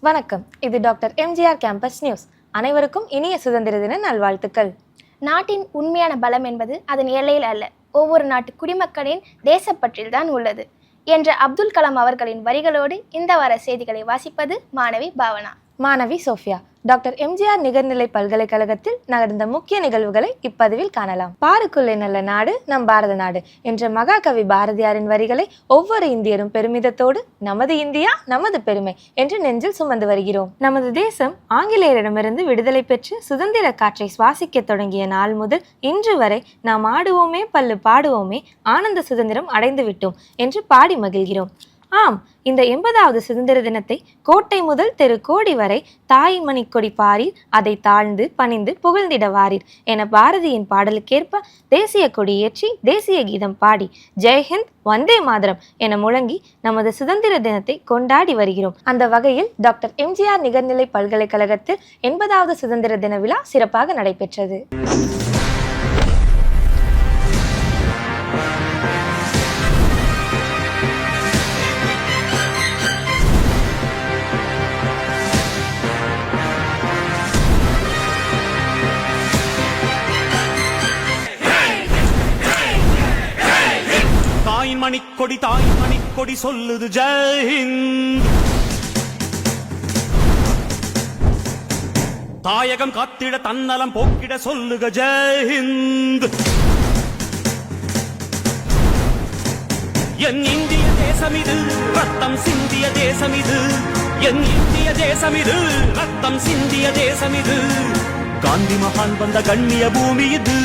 வணக்கம். இது doctor MGR campus news. அனைவருக்கும் இனிய சுதந்திர தின நல்வாழ்த்துக்கள். நாட்டின் உண்மையான பலம் என்பது அதன் எல்லையில் அல்ல, ஒவ்வொரு நாட்டு குடிமக்களின் தேசப்பற்றில் தான் உள்ளது என்ற அப்துல் கலாம் அவர்களின் வரிகளோடு இந்த வார செய்திகளை வாசிப்பது மாணவி பாவனா. மாணவி சோஃபியா. டாக்டர் எம்ஜிஆர் நிகர்நிலை பல்கலைக்கழகத்தில் நடந்த முக்கிய நிகழ்வுகளை இப்பதிவில் காணலாம். பாருக்குள்ளே நல்ல நாடு நம் பாரத நாடு என்ற மகாகவி பாரதியாரின் வரிகளை ஒவ்வொரு இந்தியரும் பெருமிதத்தோடு நமது இந்தியா நமது பெருமை என்று நெஞ்சில் சுமந்து வருகிறோம். நமது தேசம் ஆங்கிலேயரிடமிருந்து விடுதலை பெற்று சுதந்திர காற்றை சுவாசிக்க தொடங்கிய நாள் முதல் இன்று வரை நாம் ஆடுவோமே பல்லு பாடுவோமே ஆனந்த சுதந்திரம் அடைந்து விட்டோம் என்று பாடி மகிழ்கிறோம். ஆம், இந்த 80வது சுதந்திர தினத்தை கோட்டை முதல் தெரு கோடி வரை தாயின் மணிக்கொடி பாரீர், அதை தாழ்ந்து பணிந்து புகழ்ந்திட வாரீர் என பாரதியின் பாடலுக்கேற்ப தேசிய கொடி ஏற்றி தேசிய கீதம் பாடி ஜெய்ஹிந்த் வந்தே மாதரம் என முழங்கி நமது சுதந்திர தினத்தை கொண்டாடி வருகிறோம். அந்த வகையில் டாக்டர் எம்ஜிஆர் நிகர்நிலை பல்கலைக்கழகத்தில் 80வது சுதந்திர தின விழா சிறப்பாக நடைபெற்றது. தாயின் மணிக்கொடி சொல்லுது ஜெய்ஹிந்த். தாயகம் காத்திட தன்னலம் போக்கிட சொல்லுக ஜெய்ஹிந்த். என் இந்திய தேசம் இது ரத்தம் சிந்திய தேசம் இது, என் இந்திய தேசம் இது ரத்தம் சிந்திய தேசம் இது, காந்தி மகான் வந்த கண்ணிய பூமி இது.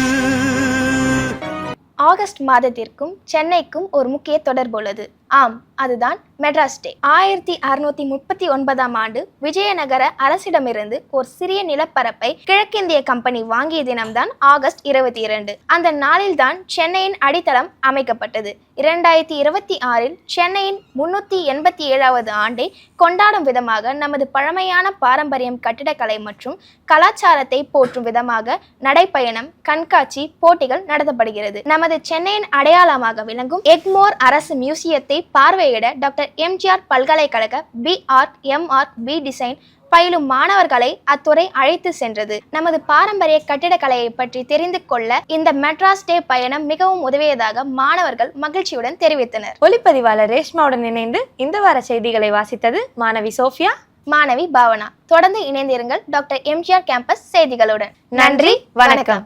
ஆகஸ்ட் மாதத்திற்கும் சென்னைக்கும் ஒரு முக்கிய தொடர்பு உள்ளது. ஆம், அதுதான் மெட்ராஸ் டே. 1639ஆம் ஆண்டு விஜயநகர அரசிடமிருந்து ஒரு சிறிய நிலப்பரப்பை கிழக்கிந்திய கம்பெனி வாங்கிய தினம்தான் ஆகஸ்ட் 22. அந்த நாளில்தான் சென்னையின் அடித்தளம் அமைக்கப்பட்டது. 2026இல் சென்னையின் 387வது ஆண்டை கொண்டாடும் விதமாக நமது பழமையான பாரம்பரியம், கட்டிடக்கலை மற்றும் கலாச்சாரத்தை போற்றும் விதமாக நடைப்பயணம், கண்காட்சி, போட்டிகள் நடத்தப்படுகிறது. நமது சென்னையின் அடையாளமாக விளங்கும் எக்மோர் அரசு மியூசியத்தை பார்வையிட டாக்டர் எம்ஜிஆர் பல்கலைக்கழக பி.ஆர்ட், எம்.ஆர்ட், பி டிசைன் பயிலும் மாணவர்களை அத்துறை அழைத்து சென்றது. நமது பாரம்பரிய கட்டிடக்கலையை பற்றி தெரிந்து கொள்ள இந்த மெட்ராஸ் டே பயணம் மிகவும் உதவியதாக மாணவர்கள் மகிழ்ச்சியுடன் தெரிவித்தனர். ஒளிப்பதிவாளர் ரேஷ்மாவுடன் இணைந்து இந்த வார செய்திகளை வாசித்தது மாணவி சோஃபியா, மாணவி பாவனா. தொடர்ந்து இணைந்திருங்கள் டாக்டர் எம்ஜிஆர் கேம்பஸ் செய்திகளுடன். நன்றி, வணக்கம்.